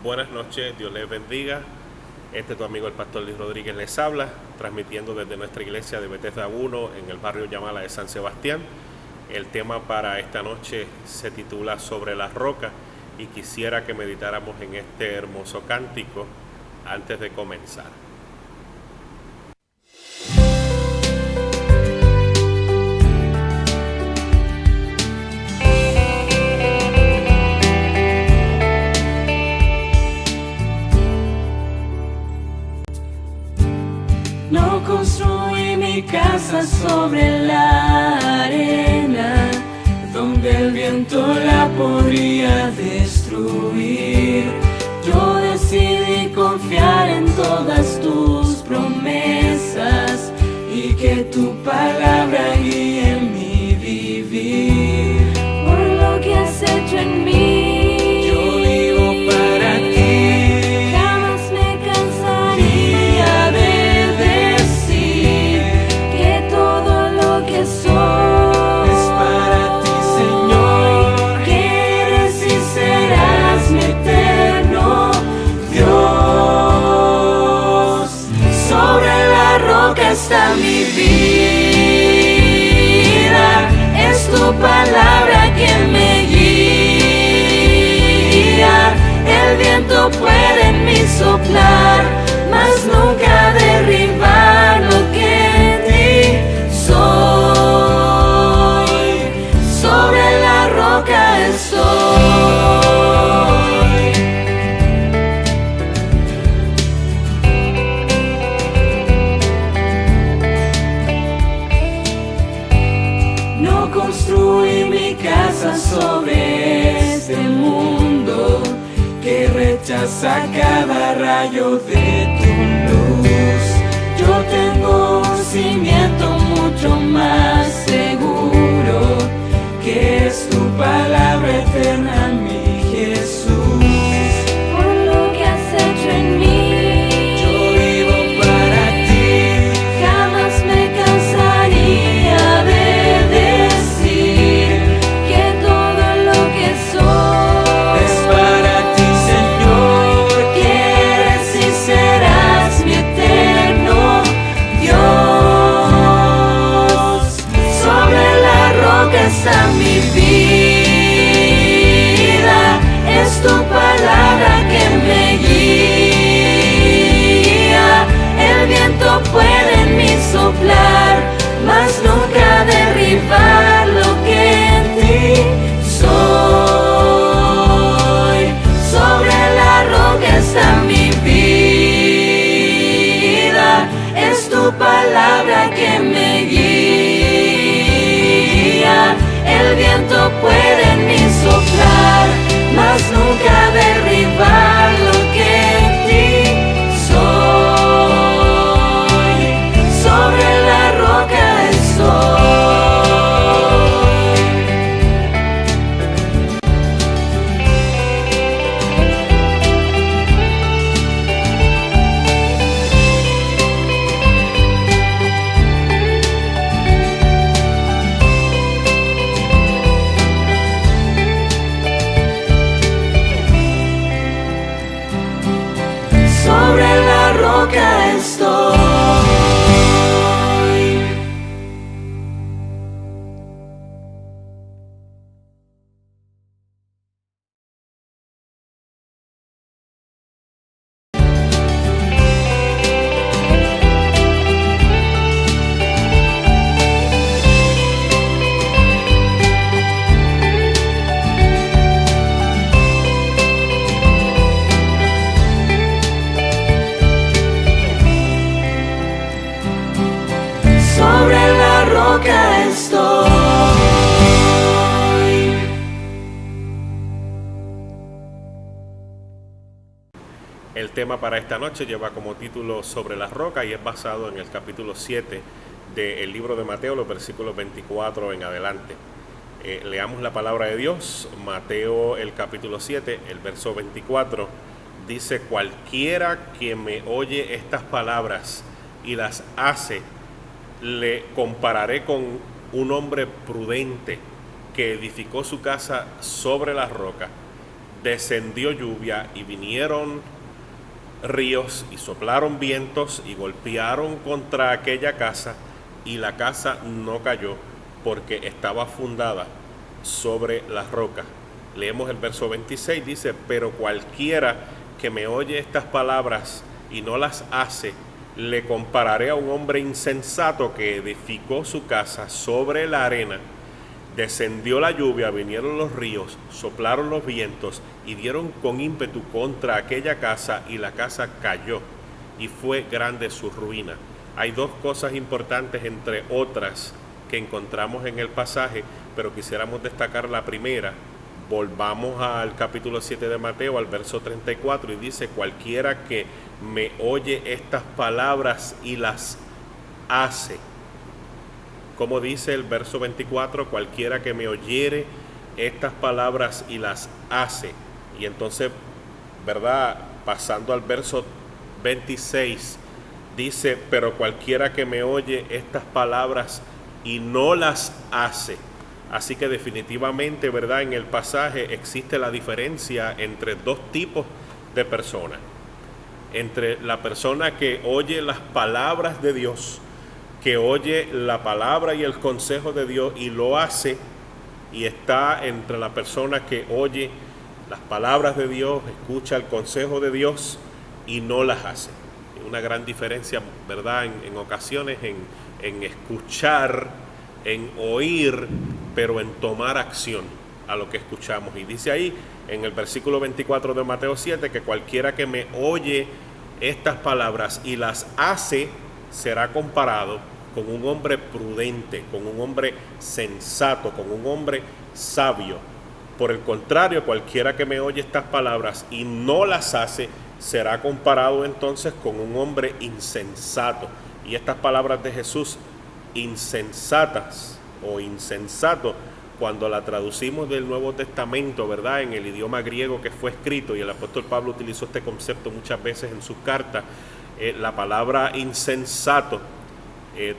Buenas noches, Dios les bendiga. Tu amigo el pastor Luis Rodríguez les habla, transmitiendo desde nuestra iglesia de Bethesda 1 en el barrio Yamala de San Sebastián. El tema para esta noche se titula Sobre la roca y quisiera que meditáramos en este hermoso cántico antes de comenzar. No construí mi casa sobre la arena, donde el viento la podría destruir. Yo decidí confiar en todas tus promesas y que tu palabra guíe mi vivir. Por lo que has hecho en mí, yo vivo para ti. Jamás me cansaría de decir que todo lo que soy es para ti, Señor. Que eres y serás mi eterno Dios. Sobre la roca está mi vida, es tu palabra que me guía. El viento puede en mí soplar, mas nunca derribar lo que en ti soy. Sobre la roca estoy. No construí mi casa sobre este mundo que rechaza cada rayo de tu luz. Yo tengo un cimiento mucho más seguro, que es tu palabra eterna, mi Jesús. Por lo que has hecho en mí, yo vivo para ti. Jamás me cansaría de decir que todo lo que soy es para ti, Señor. Que eres y serás mi eterno Dios. Sobre la roca está mi vida, es tu palabra que me guía. El viento puede en mí soplar, mas nunca derribar lo que en ti soy. Sobre la roca está mi vida, es tu palabra que me guía. El viento puede en mí soplar, mas nunca derribar lo que en ti soy. Sobre la roca estoy. Sobre la roca estoy. Sobre la roca estoy. El tema para esta noche lleva como título Sobre la roca y es basado en el capítulo 7 del libro de Mateo, los versículos 24 en adelante. Leamos la palabra de Dios. Mateo el capítulo 7, el verso 24, dice: cualquiera que me oye estas palabras y las hace, le compararé con un hombre prudente que edificó su casa sobre la roca. descendió lluvia y vinieron ríos y soplaron vientos y golpearon contra aquella casa, y la casa no cayó porque estaba fundada sobre la roca. Leemos el verso 26, dice: pero cualquiera que me oye estas palabras y no las hace, le compararé a un hombre insensato que edificó su casa sobre la arena. Descendió la lluvia, vinieron los ríos, soplaron los vientos y dieron con ímpetu contra aquella casa, y la casa cayó, y fue grande su ruina. Hay dos cosas importantes, entre otras, que encontramos en el pasaje, pero quisiéramos destacar la primera. Volvamos al capítulo 7 de Mateo, al verso 34, y dice: cualquiera que me oye estas palabras y las hace. Como dice el verso 24, cualquiera que me oyere estas palabras y las hace. Y entonces, ¿verdad? Pasando al verso 26, dice: pero cualquiera que me oye estas palabras y no las hace. Así que definitivamente, ¿verdad? En el pasaje existe la diferencia entre dos tipos de personas. Entre la persona que oye las palabras de Dios, que oye la palabra y el consejo de Dios y lo hace, y está entre la persona que oye las palabras de Dios, escucha el consejo de Dios y no las hace. Hay una gran diferencia, ¿verdad? En ocasiones en escuchar, en oír, pero en tomar acción a lo que escuchamos. Y dice ahí en el versículo 24 de Mateo 7 que cualquiera que me oye estas palabras y las hace será comparado con un hombre prudente, con un hombre sensato, con un hombre sabio. Por el contrario, cualquiera que me oye estas palabras y no las hace será comparado entonces con un hombre insensato. Y estas palabras de Jesús, insensatas o insensato, cuando la traducimos del Nuevo Testamento, ¿verdad?, en el idioma griego que fue escrito, y el apóstol Pablo utilizó este concepto muchas veces en sus cartas, la palabra insensato,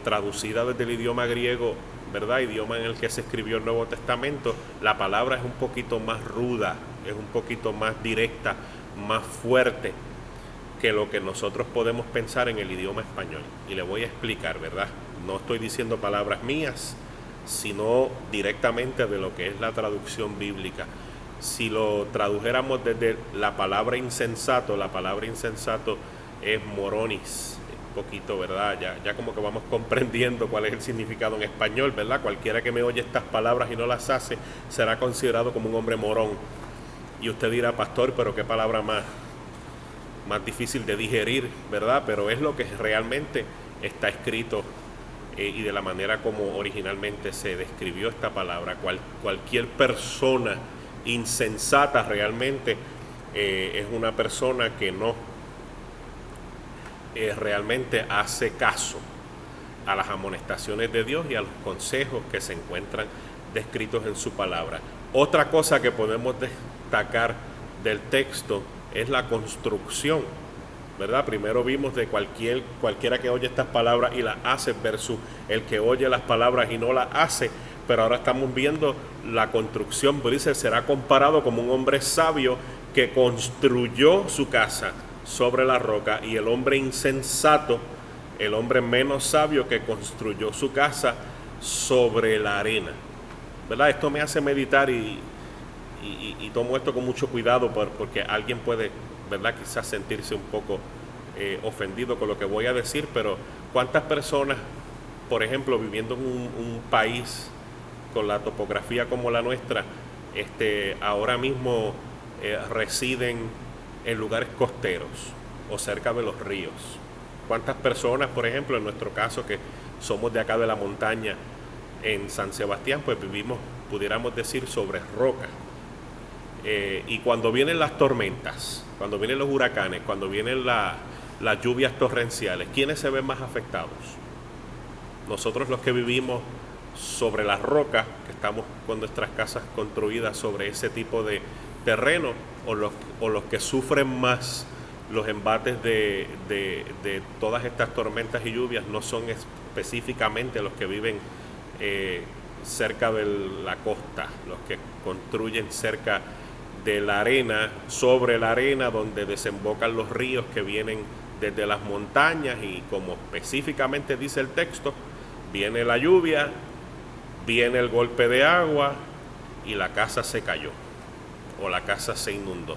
traducida desde el idioma griego, ¿verdad?, idioma en el que se escribió el Nuevo Testamento, la palabra es un poquito más ruda, es un poquito más directa, más fuerte que lo que nosotros podemos pensar en el idioma español. Y le voy a explicar, ¿verdad? No estoy diciendo palabras mías, sino directamente de lo que es la traducción bíblica. Si lo tradujéramos desde la palabra insensato es moronis, un poquito, ¿verdad? Ya como que vamos comprendiendo cuál es el significado en español, ¿verdad? Cualquiera que me oye estas palabras y no las hace será considerado como un hombre morón. Y usted dirá: pastor, pero qué palabra más difícil de digerir, ¿verdad? Pero es lo que realmente está escrito y de la manera como originalmente se describió esta palabra. Cualquier persona insensata realmente es una persona que no realmente hace caso a las amonestaciones de Dios y a los consejos que se encuentran descritos en su palabra. Otra cosa que podemos destacar del texto es la construcción, ¿verdad? Primero vimos de cualquiera que oye estas palabras y las hace versus el que oye las palabras y no las hace, pero ahora estamos viendo la construcción, pues dice: será comparado como un hombre sabio que construyó su casa sobre la roca, y el hombre insensato, el hombre menos sabio, que construyó su casa sobre la arena, ¿verdad? Esto me hace meditar y tomo esto con mucho cuidado porque alguien puede, ¿verdad?, quizás sentirse un poco ofendido con lo que voy a decir, pero ¿cuántas personas, por ejemplo, viviendo en un país con la topografía como la nuestra, ahora mismo residen en lugares costeros o cerca de los ríos? ¿Cuántas personas, por ejemplo, en nuestro caso, que somos de acá de la montaña, en San Sebastián, pues vivimos, pudiéramos decir, sobre roca? Y cuando vienen las tormentas, cuando vienen los huracanes, cuando vienen las lluvias torrenciales, ¿quiénes se ven más afectados? Nosotros, los que vivimos sobre la roca, que estamos con nuestras casas construidas sobre ese tipo de terreno, o los que sufren más los embates de todas estas tormentas y lluvias, no son específicamente los que viven cerca de la costa, los que construyen cerca de la arena, sobre la arena donde desembocan los ríos que vienen desde las montañas, y como específicamente dice el texto, viene la lluvia, viene el golpe de agua y la casa se cayó o la casa se inundó.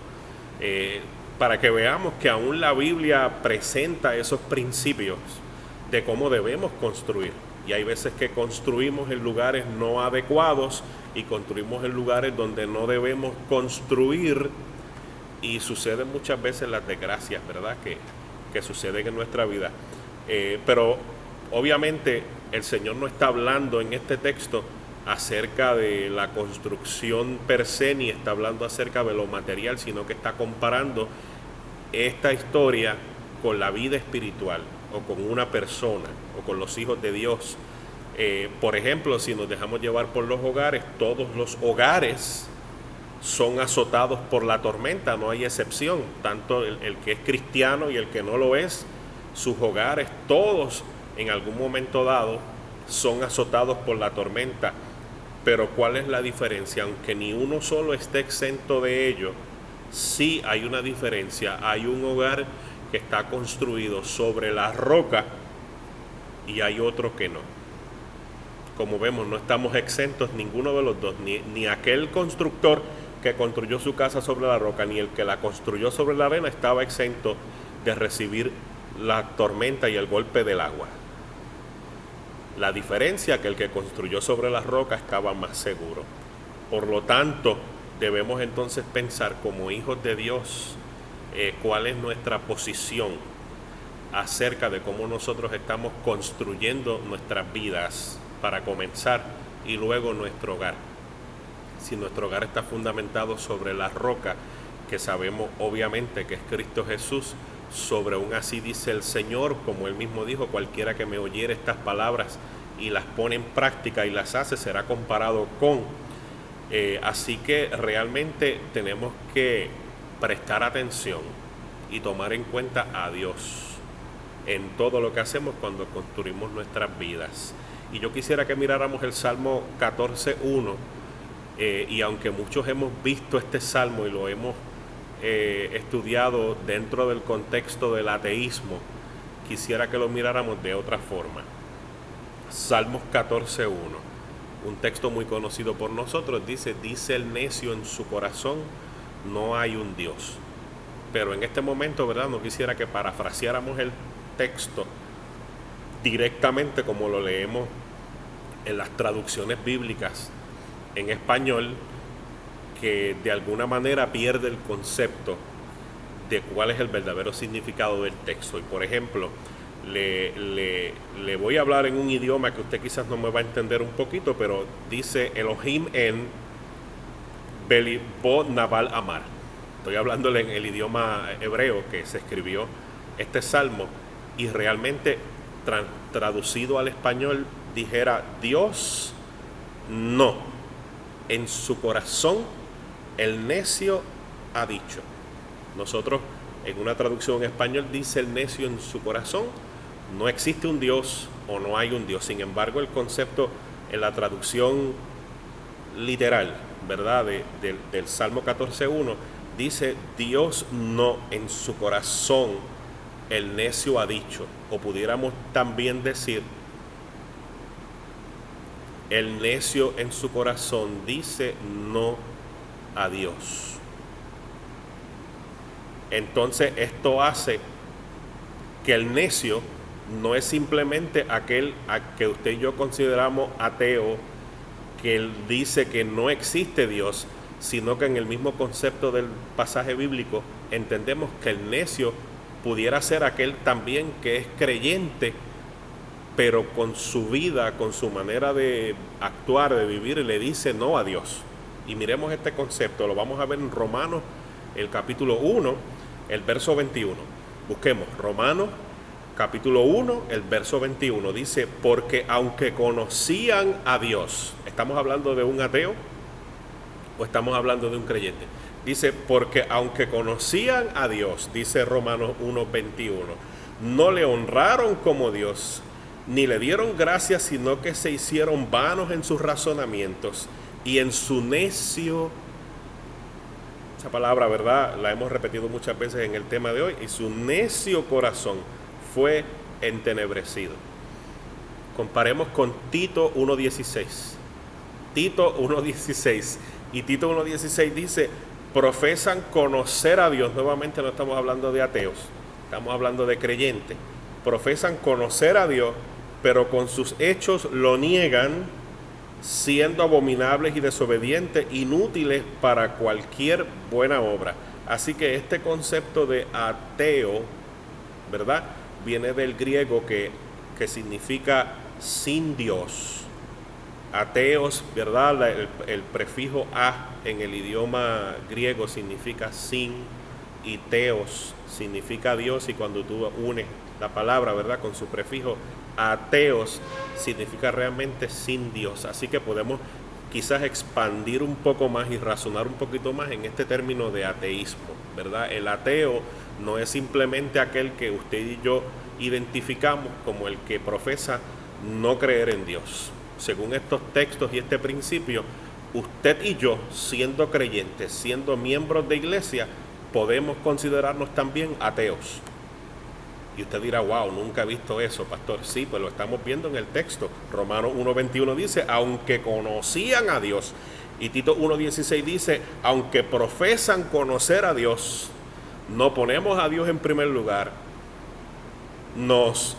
Para que veamos que aún la Biblia presenta esos principios de cómo debemos construir. Y hay veces que construimos en lugares no adecuados y construimos en lugares donde no debemos construir, y suceden muchas veces las desgracias, ¿verdad?, que suceden en nuestra vida. Pero obviamente el Señor no está hablando en este texto acerca de la construcción per se, ni está hablando acerca de lo material, sino que está comparando esta historia con la vida espiritual, o con una persona, o con los hijos de Dios. Por ejemplo, si nos dejamos llevar por los hogares, todos los hogares son azotados por la tormenta, no hay excepción, tanto el que es cristiano y el que no lo es. Sus hogares, todos en algún momento dado, son azotados por la tormenta. Pero ¿cuál es la diferencia? Aunque ni uno solo esté exento de ello, sí hay una diferencia. Hay un hogar que está construido sobre la roca y hay otro que no. Como vemos, no estamos exentos ninguno de los dos, ni aquel constructor que construyó su casa sobre la roca, ni el que la construyó sobre la arena estaba exento de recibir la tormenta y el golpe del agua. La diferencia que el que construyó sobre la roca estaba más seguro. Por lo tanto, debemos entonces pensar como hijos de Dios cuál es nuestra posición acerca de cómo nosotros estamos construyendo nuestras vidas para comenzar, y luego nuestro hogar. Si nuestro hogar está fundamentado sobre la roca, que sabemos obviamente que es Cristo Jesús, sobre un así dice el Señor, como Él mismo dijo, cualquiera que me oyere estas palabras y las pone en práctica y las hace, será comparado con. Así que realmente tenemos que prestar atención y tomar en cuenta a Dios en todo lo que hacemos cuando construimos nuestras vidas. Y yo quisiera que miráramos el Salmo 14:1, y aunque muchos hemos visto este salmo y lo hemos estudiado dentro del contexto del ateísmo, quisiera que lo miráramos de otra forma. Salmos 14:1, un texto muy conocido por nosotros, dice el necio en su corazón, no hay un Dios. Pero en este momento, ¿verdad?, no quisiera que parafraseáramos el texto directamente como lo leemos en las traducciones bíblicas en español, que de alguna manera pierde el concepto de cuál es el verdadero significado del texto. Y por ejemplo, le voy a hablar en un idioma que usted quizás no me va a entender un poquito, pero dice Elohim en Belibot Naval Amar. Estoy hablándole en el idioma hebreo que se escribió este salmo, y realmente traducido al español dijera: Dios no, en su corazón el necio ha dicho. Nosotros en una traducción en español dice el necio en su corazón, no existe un Dios o no hay un Dios. Sin embargo, el concepto en la traducción literal, ¿verdad?, del Salmo 14:1 dice: Dios no, en su corazón el necio ha dicho. O pudiéramos también decir: el necio en su corazón dice no a Dios. Entonces esto hace que el necio no es simplemente aquel a que usted y yo consideramos ateo, que él dice que no existe Dios, sino que en el mismo concepto del pasaje bíblico entendemos que el necio pudiera ser aquel también que es creyente, pero con su vida, con su manera de actuar, de vivir, le dice no a Dios. Y miremos este concepto, lo vamos a ver en Romanos, el capítulo 1, el verso 21. Busquemos Romanos, capítulo 1, el verso 21. Dice: porque aunque conocían a Dios, ¿estamos hablando de un ateo o estamos hablando de un creyente? Dice: porque aunque conocían a Dios, dice Romanos 1:21, no le honraron como Dios, ni le dieron gracias, sino que se hicieron vanos en sus razonamientos, y en su necio Esa palabra, ¿verdad?, la hemos repetido muchas veces en el tema de hoy. Y su necio corazón fue entenebrecido. Comparemos con Tito 1.16. Tito 1.16. Y Tito 1.16 dice, profesan conocer a Dios. Nuevamente no estamos hablando de ateos, estamos hablando de creyentes. Profesan conocer a Dios, pero con sus hechos lo niegan, siendo abominables y desobedientes, inútiles para cualquier buena obra. Así que este concepto de ateo, ¿verdad?, viene del griego que significa sin Dios. Ateos, ¿verdad?, el prefijo a en el idioma griego significa sin, y teos significa Dios, y cuando tú unes la palabra, ¿verdad?, con su prefijo ateos, significa realmente sin Dios. Así que podemos quizás expandir un poco más y razonar un poquito más en este término de ateísmo, ¿verdad? El ateo no es simplemente aquel que usted y yo identificamos como el que profesa no creer en Dios. Según estos textos y este principio, usted y yo, siendo creyentes, siendo miembros de iglesia, podemos considerarnos también ateos. Y usted dirá, wow, nunca he visto eso, pastor. Sí, pues lo estamos viendo en el texto. Romanos 1.21 dice, aunque conocían a Dios. Y Tito 1.16 dice, aunque profesan conocer a Dios, no ponemos a Dios en primer lugar. Nos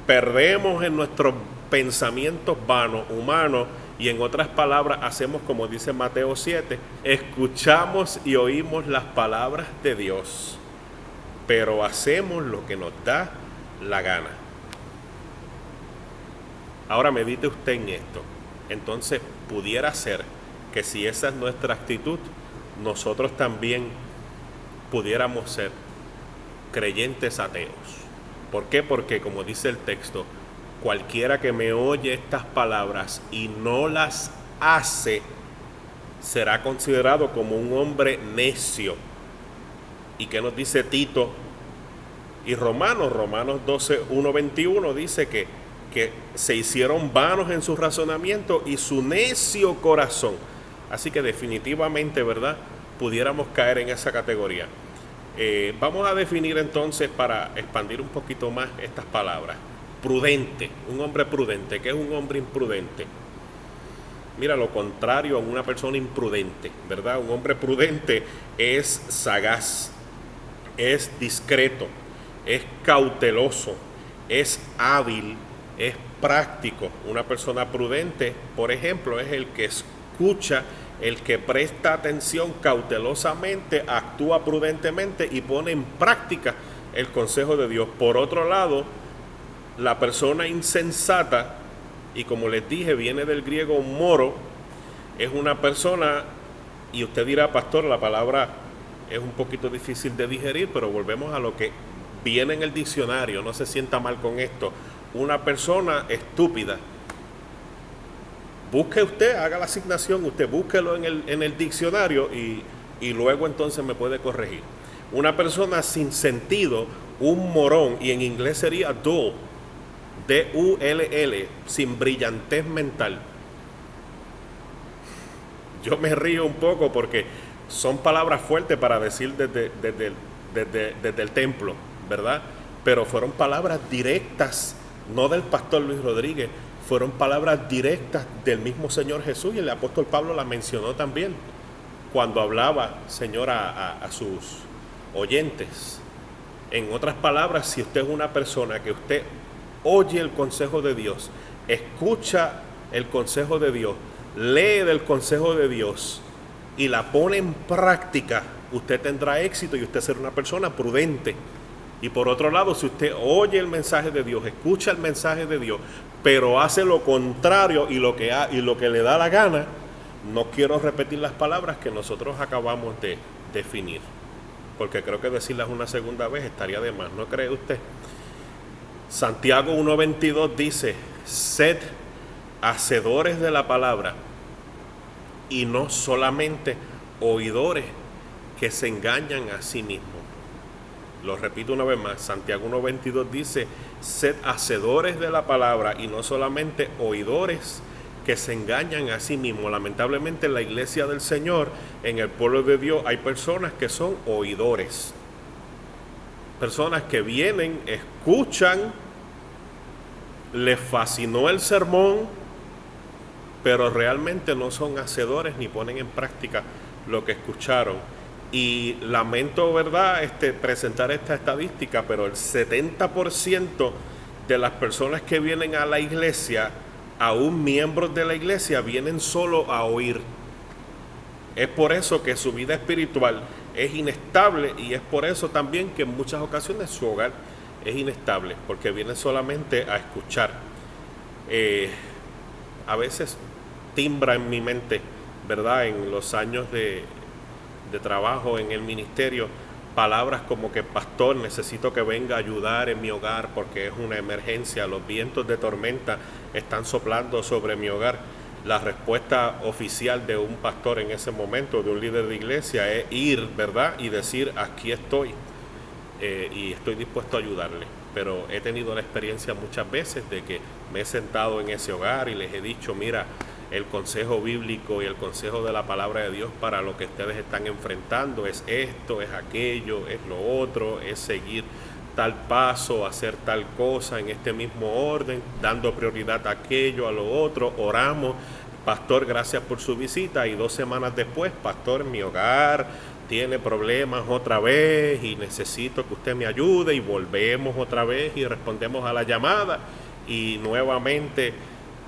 perdemos en nuestros pensamientos vanos, humanos, y en otras palabras hacemos como dice Mateo 7, escuchamos y oímos las palabras de Dios, pero hacemos lo que nos da la gana. Ahora medite usted en esto. Entonces pudiera ser que si esa es nuestra actitud, nosotros también pudiéramos ser creyentes ateos. ¿Por qué? Porque como dice el texto, cualquiera que me oye estas palabras y no las hace, será considerado como un hombre necio. ¿Y qué nos dice Tito y Romanos? Romanos 12:1-21 dice que se hicieron vanos en su razonamiento y su necio corazón. Así que definitivamente, ¿verdad?, pudiéramos caer en esa categoría. Vamos a definir entonces, para expandir un poquito más estas palabras. Prudente, un hombre prudente. ¿Qué es un hombre imprudente? Mira, lo contrario a una persona imprudente, ¿verdad? Un hombre prudente es sagaz, es discreto, es cauteloso, es hábil, es práctico. Una persona prudente, por ejemplo, es el que escucha, el que presta atención cautelosamente, actúa prudentemente y pone en práctica el consejo de Dios. Por otro lado, la persona insensata, y como les dije, viene del griego moro, es una persona, y usted dirá, pastor, la palabra es un poquito difícil de digerir, pero volvemos a lo que viene en el diccionario, no se sienta mal con esto. Una persona estúpida. Busque usted, haga la asignación, usted búsquelo en el diccionario y luego entonces me puede corregir. Una persona sin sentido, un morón, y en inglés sería dull, D-U-L-L, sin brillantez mental. Yo me río un poco porque son palabras fuertes para decir desde el templo, ¿verdad? Pero fueron palabras directas, no del pastor Luis Rodríguez, fueron palabras directas del mismo Señor Jesús, y el apóstol Pablo la mencionó también cuando hablaba, Señor, a sus oyentes. En otras palabras, si usted es una persona que usted oye el consejo de Dios, escucha el consejo de Dios, lee del consejo de Dios y la pone en práctica, usted tendrá éxito y usted será una persona prudente. Y por otro lado, si usted oye el mensaje de Dios, escucha el mensaje de Dios, pero hace lo contrario y lo que le da la gana, no quiero repetir las palabras que nosotros acabamos de definir, porque creo que decirlas una segunda vez estaría de más, ¿no cree usted? Santiago 1:22 dice, sed hacedores de la palabra y no solamente oidores que se engañan a sí mismos. Lo repito una vez más, Santiago 1:22 dice, sed hacedores de la palabra y no solamente oidores que se engañan a sí mismos. Lamentablemente en la iglesia del Señor, en el pueblo de Dios, hay personas que son oidores. Personas que vienen, escuchan, les fascinó el sermón, pero realmente no son hacedores ni ponen en práctica lo que escucharon. Y lamento, ¿verdad?, presentar esta estadística, pero el 70% de las personas que vienen a la iglesia, aún miembros de la iglesia, vienen solo a oír. Es por eso que su vida espiritual es inestable, y es por eso también que en muchas ocasiones su hogar es inestable, porque vienen solamente a escuchar. A veces timbra en mi mente, ¿verdad?, en los años de trabajo en el ministerio, palabras como que: pastor, necesito que venga a ayudar en mi hogar porque es una emergencia, los vientos de tormenta están soplando sobre mi hogar. La respuesta oficial de un pastor en ese momento, de un líder de iglesia, es ir, ¿verdad?, y decir: aquí estoy, y estoy dispuesto a ayudarle. Pero he tenido la experiencia muchas veces de que me he sentado en ese hogar y les he dicho: mira, el consejo bíblico y el consejo de la palabra de Dios para lo que ustedes están enfrentando es esto, es aquello, es lo otro, es seguir tal paso, hacer tal cosa en este mismo orden, dando prioridad a aquello, a lo otro. Oramos: pastor, gracias por su visita. Y 2 semanas después: pastor, mi hogar tiene problemas otra vez y necesito que usted me ayude. Y volvemos otra vez y respondemos a la llamada, y nuevamente,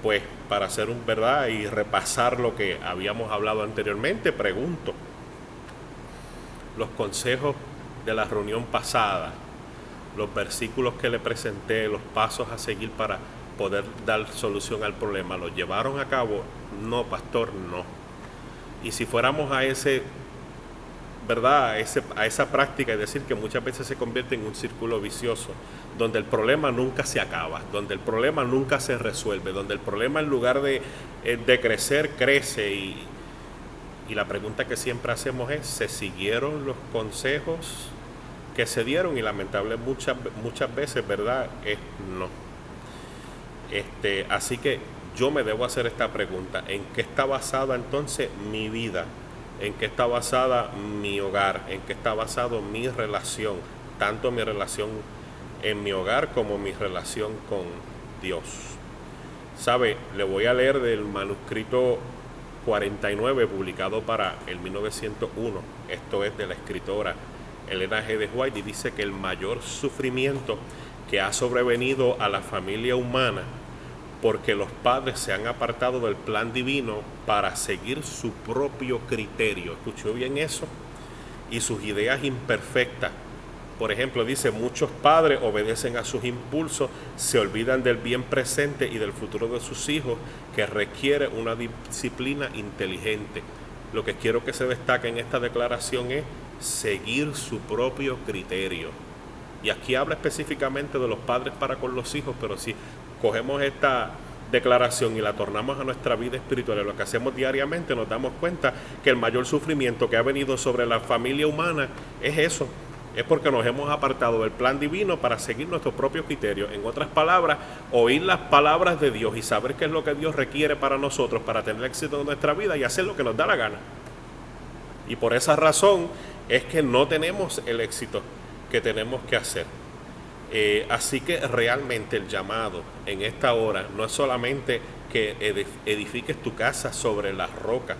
pues, para hacer un verdad y repasar lo que habíamos hablado anteriormente, pregunto: los consejos de la reunión pasada, los versículos que le presenté, los pasos a seguir para poder dar solución al problema, ¿los llevaron a cabo? No, pastor, no. Y si fuéramos a ¿verdad?, a esa práctica, es decir, que muchas veces se convierte en un círculo vicioso, donde el problema nunca se acaba, donde el problema nunca se resuelve, donde el problema, en lugar de crecer, crece. Y la pregunta que siempre hacemos es: ¿se siguieron los consejos que se dieron? Y lamentablemente muchas veces, ¿verdad?, es no. Así que yo me debo hacer esta pregunta: ¿en qué está basada entonces mi vida? ¿En qué está basada mi hogar? ¿En qué está basado mi relación? Tanto mi relación en mi hogar como mi relación con Dios. ¿Sabe? Le voy a leer del manuscrito 49, publicado para el 1901. Esto es de la escritora Elena G. de White, y dice que el mayor sufrimiento que ha sobrevenido a la familia humana, porque los padres se han apartado del plan divino para seguir su propio criterio. ¿Escuchó bien eso? Y sus ideas imperfectas. Por ejemplo, dice: muchos padres obedecen a sus impulsos, se olvidan del bien presente y del futuro de sus hijos, que requiere una disciplina inteligente. Lo que quiero que se destaque en esta declaración es seguir su propio criterio. Y aquí habla específicamente de los padres para con los hijos, pero si cogemos esta declaración y la tornamos a nuestra vida espiritual, lo que hacemos diariamente, nos damos cuenta que el mayor sufrimiento que ha venido sobre la familia humana es eso. Es porque nos hemos apartado del plan divino para seguir nuestros propios criterios. En otras palabras, oír las palabras de Dios y saber qué es lo que Dios requiere para nosotros para tener éxito en nuestra vida y hacer lo que nos da la gana. Y por esa razón es que no tenemos el éxito que tenemos que hacer. Así que realmente el llamado en esta hora no es solamente que edifiques tu casa sobre la roca,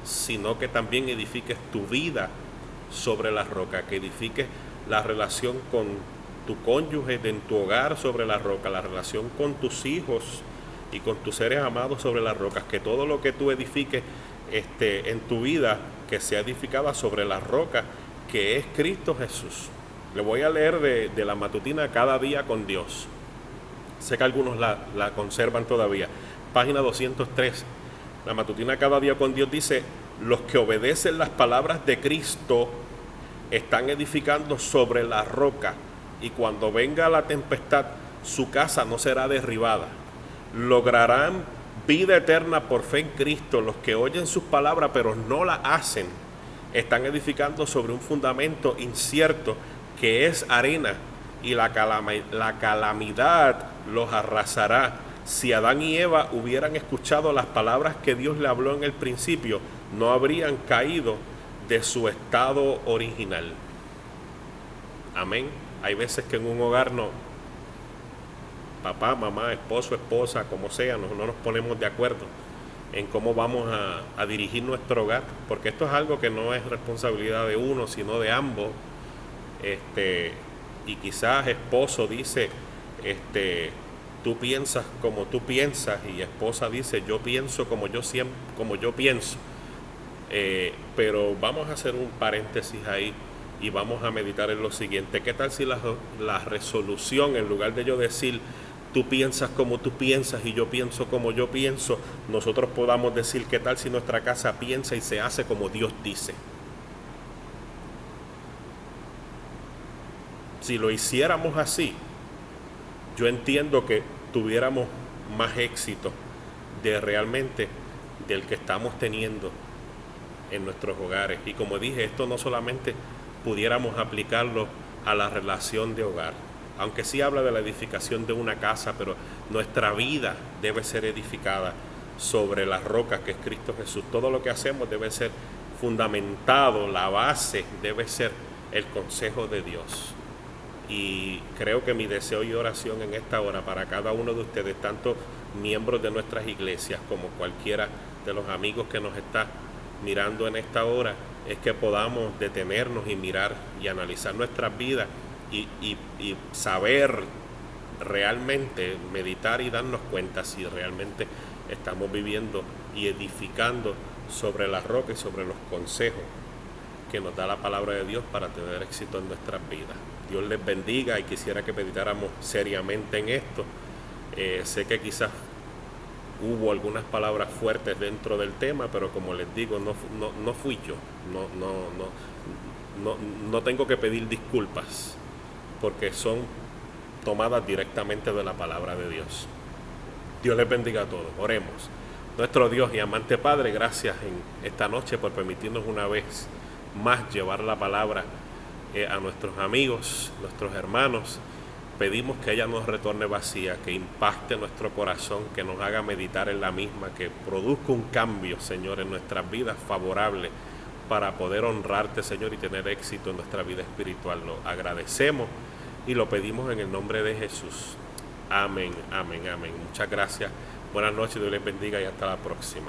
sino que también edifiques tu vida sobre la roca, que edifiques la relación con tu cónyuge en tu hogar sobre la roca, la relación con tus hijos y con tus seres amados sobre las rocas, que todo lo que tú edifiques en tu vida, que sea edificada sobre la roca que es Cristo Jesús. Le voy a leer de la matutina Cada Día con Dios. Sé que algunos la conservan todavía. Página 203. La matutina Cada Día con Dios dice: los que obedecen las palabras de Cristo están edificando sobre la roca, y cuando venga la tempestad, su casa no será derribada. Lograrán vida eterna por fe en Cristo. Los que oyen sus palabras pero no la hacen, están edificando sobre un fundamento incierto que es arena, y la calamidad los arrasará Si Adán y Eva hubieran escuchado las palabras que Dios le habló en el principio, no habrían caído de su estado original. Amén. Hay veces que en un hogar papá, mamá, esposo, esposa, como sea, no nos ponemos de acuerdo en cómo vamos a dirigir nuestro hogar, porque esto es algo que no es responsabilidad de uno, sino de ambos. Y quizás esposo dice, tú piensas como tú piensas, y esposa dice, yo pienso como yo pienso. Pero vamos a hacer un paréntesis ahí y vamos a meditar en lo siguiente. ¿Qué tal si la resolución, en lugar de yo decir tú piensas como tú piensas y yo pienso como yo pienso, nosotros podamos decir qué tal si nuestra casa piensa y se hace como Dios dice? Si lo hiciéramos así, yo entiendo que tuviéramos más éxito del que estamos teniendo en nuestros hogares. Y como dije, esto no solamente pudiéramos aplicarlo a la relación de hogar, aunque sí habla de la edificación de una casa, pero nuestra vida debe ser edificada sobre la roca que es Cristo Jesús. Todo lo que hacemos debe ser fundamentado, la base debe ser el consejo de Dios. Y creo que mi deseo y oración en esta hora para cada uno de ustedes, tanto miembros de nuestras iglesias como cualquiera de los amigos que nos está mirando en esta hora, es que podamos detenernos y mirar y analizar nuestras vidas y saber realmente, meditar y darnos cuenta si realmente estamos viviendo y edificando sobre la roca y sobre los consejos que nos da la palabra de Dios para tener éxito en nuestras vidas. Dios les bendiga, y quisiera que meditáramos seriamente en esto. Sé que quizás hubo algunas palabras fuertes dentro del tema, pero como les digo, no fui yo. No tengo que pedir disculpas, porque son tomadas directamente de la palabra de Dios. Dios les bendiga a todos. Oremos. Nuestro Dios y amante Padre, gracias en esta noche por permitirnos una vez más llevar la palabra a nuestros amigos, nuestros hermanos. Pedimos que ella nos retorne vacía, que impacte nuestro corazón, que nos haga meditar en la misma, que produzca un cambio, Señor, en nuestras vidas favorable para poder honrarte, Señor, y tener éxito en nuestra vida espiritual. Lo agradecemos y lo pedimos en el nombre de Jesús. Amén, amén, amén. Muchas gracias. Buenas noches, Dios les bendiga y hasta la próxima.